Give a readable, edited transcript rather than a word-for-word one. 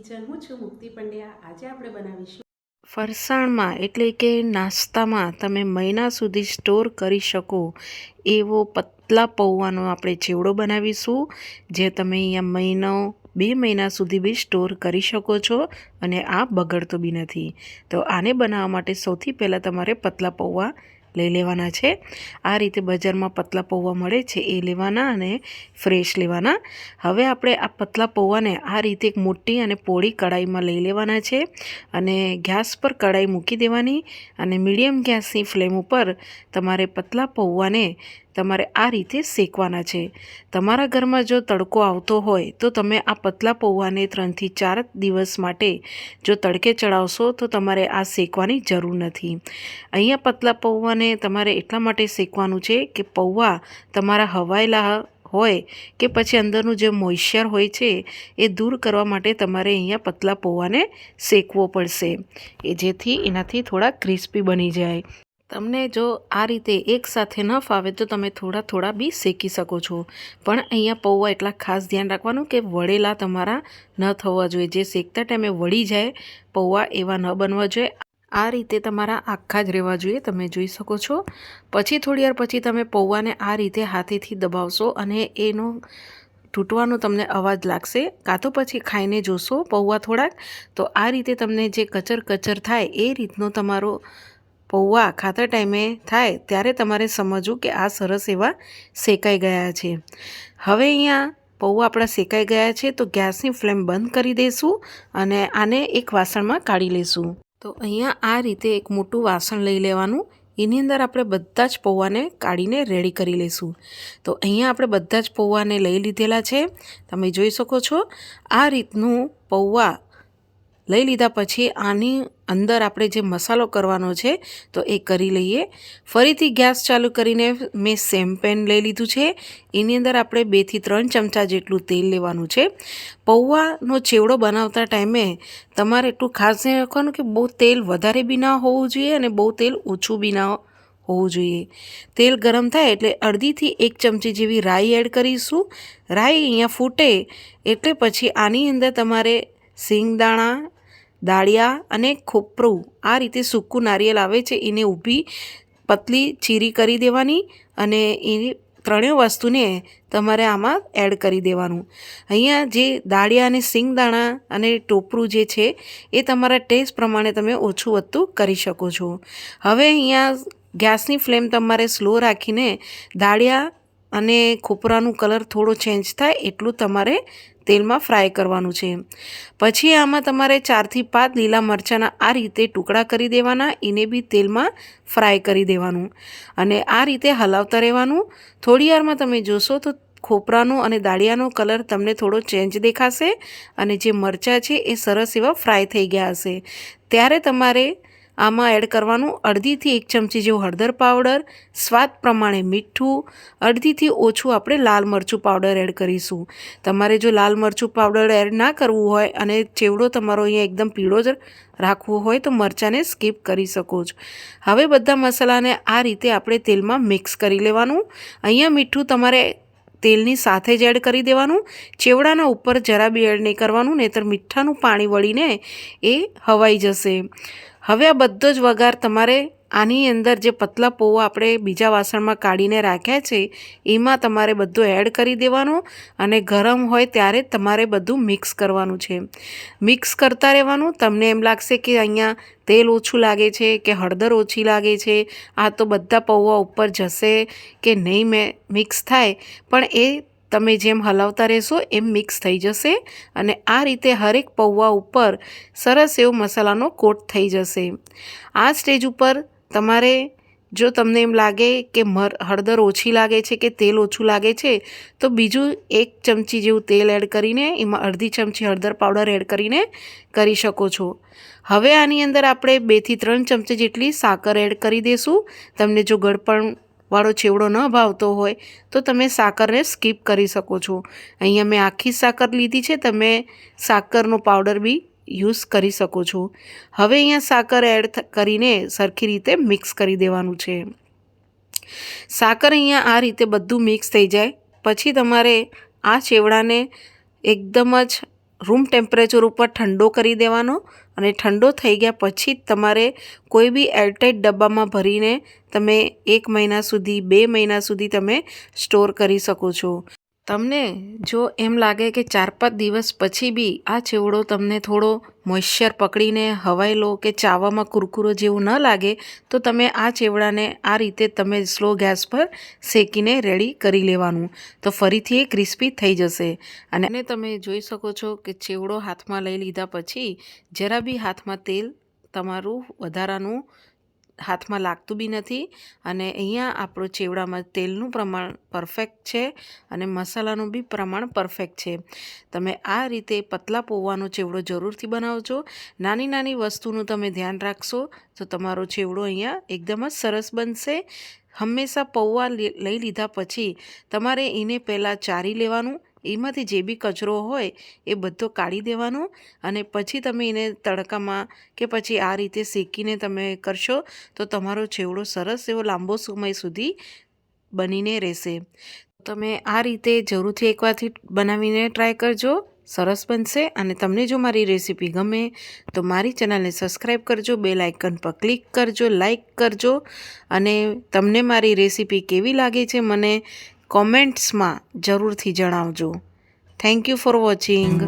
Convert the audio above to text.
Kitchen હું છું મુક્તિ પંડ્યા। આજે આપણે બનાવીશું ફરસાણમાં એટલે કે નાસ્તામાં તમે મહિના સુધી સ્ટોર કરી શકો એવો પતલા પૌવાનો આપણે ચેવડો બનાવીશું, જે તમે અહીંયા મહિનો 2 મહિના સુધી બી સ્ટોર કરી શકો છો અને આ બગડતો બી નથી। તો આને બનાવવા માટે સૌથી પહેલાં તમારે પતલા પૌવા લઈ લેવાના છે। આ રીતે બજારમાં પતલા પૌવા મળે છે એ લેવાના અને ફ્રેશ લેવાના। હવે આપણે આ પતલા પૌવાને આ રીતે એક મોટી અને પોળી કઢાઈમાં લઈ લેવાના છે અને ગેસ પર કઢાઈ મૂકી દેવાની અને મીડિયમ ગેસની ફ્લેમ ઉપર તમારે પતલા પૌવાને તમારે આ રીતે શેકવાના છે। તમારા ઘરમાં જો તડકો આવતો હોય તો તમે આ પતલા પૌવાને 3 થી 4 દિવસ માટે જો તડકે ચડાવશો તો તમારે આ શેકવાની જરૂર નથી। અહીંયા પતલા પૌવાને તમારે એટલા માટે શેકવાનું છે કે પૌવા તમારા હવાયેલા હોય કે પછી અંદરનું જે મોઇશ્ચર હોય છે એ દૂર કરવા માટે તમારે અહીંયા પતલા પૌવાને શેકવો પડશે, એ જેથી એનાથી થોડા ક્રિસ્પી બની જાય। તમને જો આ રીતે એકસાથે ન ફાવે તો તમે થોડા થોડા બી શેકી શકો છો, પણ અહીંયા પૌવા એટલા ખાસ ધ્યાન રાખવાનું કે વળેલા તમારા ન થવા જોઈએ, જે શેકતા ટાઈમે વળી જાય પૌવા એવા ન બનવા જોઈએ। આ રીતે તમારા આખા જ રહેવા જોઈએ, તમે જોઈ શકો છો। પછી થોડી વાર પછી તમે પૌવાને આ રીતે હાથેથી દબાવશો અને એનો તૂટવાનો તમને અવાજ લાગશે, કાં તો પછી ખાઈને જોશો પૌવા થોડાક તો આ રીતે તમને જે કચર કચર થાય એ રીતનો તમારો પૌવા ખાતા ટાઈમે થાય ત્યારે તમારે સમજવું કે આ સરસ એવા શેકાઈ ગયા છે। હવે અહીંયા પૌવા આપણા શેકાઈ ગયા છે તો ગેસની ફ્લેમ બંધ કરી દઈશું અને આને એક વાસણમાં કાઢી લઈશું। તો અહીંયા આ રીતે એક મોટું વાસણ લઈ લેવાનું, એની અંદર આપણે બધા જ પૌવાને કાઢીને રેડી કરી લઈશું। તો અહીંયા આપણે બધા જ પૌવાને લઈ લીધેલા છે, તમે જોઈ શકો છો। આ રીતનું પૌવા લઈ લીધા પછી આની અંદર આપણે જે મસાલો કરવાનો છે તો એ કરી લઈએ। ફરીથી ગેસ ચાલુ કરીને મેં સેમ પેન લઈ લીધું છે, એની અંદર આપણે 2 થી 3 ચમચા જેટલું તેલ લેવાનું છે। પૌવાનો ચેવડો બનાવતા ટાઈમે તમારે એટલું ખાસ ધ્યાન રાખવાનું કે બહુ તેલ વધારે બી ના હોવું જોઈએ અને બહુ તેલ ઓછું બી ના હોવું જોઈએ। તેલ ગરમ થાય એટલે અડધીથી 1 ચમચી જેવી રાઈ એડ કરીશું। રાઈ અહીંયા ફૂટે એટલે પછી આની અંદર તમારે સિંગદાણા, દાળિયા અને ખોપરું, આ રીતે સૂકું નારિયેળ આવે છે એને ઊભી પતલી ચીરી કરી દેવાની અને એ ત્રણેય વસ્તુને તમારે આમાં એડ કરી દેવાનું। અહીંયા જે દાળિયા અને સિંગદાણા અને ટોપરું જે છે એ તમારા ટેસ્ટ પ્રમાણે તમે ઓછું વધતું કરી શકો છો। હવે અહીંયા ગેસની ફ્લેમ તમારે સ્લો રાખીને દાળિયા અને ખોપરાનું કલર થોડો ચેન્જ થાય એટલું તમારે તેલમાં ફ્રાય કરવાનું છે। પછી આમાં તમારે 4 થી 5 લીલા મરચાંના આ રીતે ટુકડા કરી દેવાના, એને બી તેલમાં ફ્રાય કરી દેવાનું અને આ રીતે હલાવતા રહેવાનું। થોડી વારમાં તમે જોશો તો ખોપરાનો અને દાળિયાનો કલર તમને થોડો ચેન્જ દેખાશે અને જે મરચાં છે એ સરસ એવા ફ્રાય થઈ ગયા હશે, ત્યારે તમારે આમાં એડ કરવાનું અડધીથી 1 ચમચી જેવું હળદર પાવડર, સ્વાદ પ્રમાણે મીઠું, અડધીથી ઓછું આપણે લાલ મરચું પાવડર એડ કરીશું। તમારે જો લાલ મરચું પાવડર એડ ના કરવું હોય અને ચેવડો તમારો અહીંયા એકદમ પીળો જ રાખવો હોય તો મરચાંને સ્કીપ કરી શકો છો। હવે બધા મસાલાને આ રીતે આપણે તેલમાં મિક્સ કરી લેવાનું। અહીંયા મીઠું તમારે તેલની સાથે જ એડ કરી દેવાનું, ચેવડાના ઉપર જરા બી એડ નહીં કરવાનું, નહીંતર મીઠાનું પાણી વળીને એ હવાઈ જશે। હવે આ બધો જ વઘાર તમારે આની અંદર જે પતલા પૌવા આપણે બીજા વાસણમાં કાઢીને રાખ્યા છે એમાં તમારે બધું એડ કરી દેવાનું અને ગરમ હોય ત્યારે તમારે બધું મિક્સ કરવાનું છે। મિક્સ કરતા રહેવાનું। તમને એમ લાગશે કે અહીંયા તેલ ઓછું લાગે છે કે હળદર ઓછી લાગે છે, આ તો બધા પૌવા ઉપર જશે કે નહીં મિક્સ થાય, પણ એ તમે જેમ હલાવતા રહેશો એમ મિક્સ થઈ જશે અને આ રીતે હરેક પૌવા ઉપર સરસ એવો મસાલાનો કોટ થઈ જશે। આ સ્ટેજ ઉપર તમારે જો તમને એમ લાગે કે હળદર ઓછી લાગે છે કે તેલ ઓછું લાગે છે તો બીજું 1 ચમચી જેવું તેલ એડ કરીને એમાં અડધી ચમચી હળદર પાવડર એડ કરીને કરી શકો છો। હવે આની અંદર આપણે 2 થી 3 ચમચી જેટલી સાકર એડ કરી દઈશું। તમને જો ગળપણ વાળો ચેવડો ન ભાવતો હોય તો તમે સાકરને સ્કીપ કરી શકો છો। અહીંયા મેં આખી સાકર લીધી છે, તમે સાકરનો પાવડર બી યુઝ કરી શકો છો। હવે અહીંયા સાકર એડ કરીને સરખી રીતે મિક્સ કરી દેવાનું છે। સાકર અહીંયા આ રીતે બધું મિક્સ થઈ જાય પછી તમારે આ ચેવડાને એકદમ જ રૂમ ટેમ્પરેચર ઉપર ઠંડો કરી દેવાનો અને ઠંડો થઈ ગયા પછી જ તમારે કોઈ બી એરટાઇટ ડબ્બામાં ભરીને તમે 1 મહિના સુધી 2 મહિના સુધી તમે સ્ટોર કરી શકો છો. તમને જો એમ લાગે કે 4-5 દિવસ પછી બી આ ચેવડો તમને થોડો મોઇશ્ચર પકડીને હવાઈ લો કે ચાવવામાં કુરકુરો જેવું ન લાગે તો તમે આ ચેવડાને આ રીતે તમે સ્લો ગેસ પર શેકીને રેડી કરી લેવાનું, તો ફરીથી એ ક્રિસ્પી થઈ જશે. અને તમે જોઈ શકો છો કે ચેવડો હાથમાં લઈ લીધા પછી જરા બી હાથમાં તેલ તમારું વધારાનું હાથમાં લાગતું બી નથી. અને અહીંયા આપણો ચેવડામાં તેલનું પ્રમાણ પરફેક્ટ છે અને મસાલાનું બી પ્રમાણ પરફેક્ટ છે. તમે આ રીતે પતલા પૌવાનો ચેવડો જરૂરથી બનાવજો. નાની નાની વસ્તુનું તમે ધ્યાન રાખશો તો તમારો ચેવડો અહીંયા એકદમ જ સરસ બનશે. હંમેશા પૌવા લઈ લીધા પછી તમારે એને પહેલાં ચારી લેવાનું, એમાંથી જે બી કચરો હોય એ બધો કાઢી દેવાનો અને પછી તમે એને તડકામાં કે પછી આ રીતે શેકીને તમે કરશો તો તમારો ચેવડો સરસ એવો લાંબો સમય સુધી બનીને રહેશે. તમે આ રીતે જરૂરથી એકવારથી બનાવીને ટ્રાય કરજો, સરસ બનશે. અને તમને જો મારી રેસીપી ગમે તો મારી ચેનલને સબસ્ક્રાઈબ કરજો, બેલ આઇકન પર ક્લિક કરજો, લાઈક કરજો અને તમને મારી રેસીપી કેવી લાગે છે મને કોમેન્ટ્સમાં જરૂરથી જણાવજો. Thank you for watching.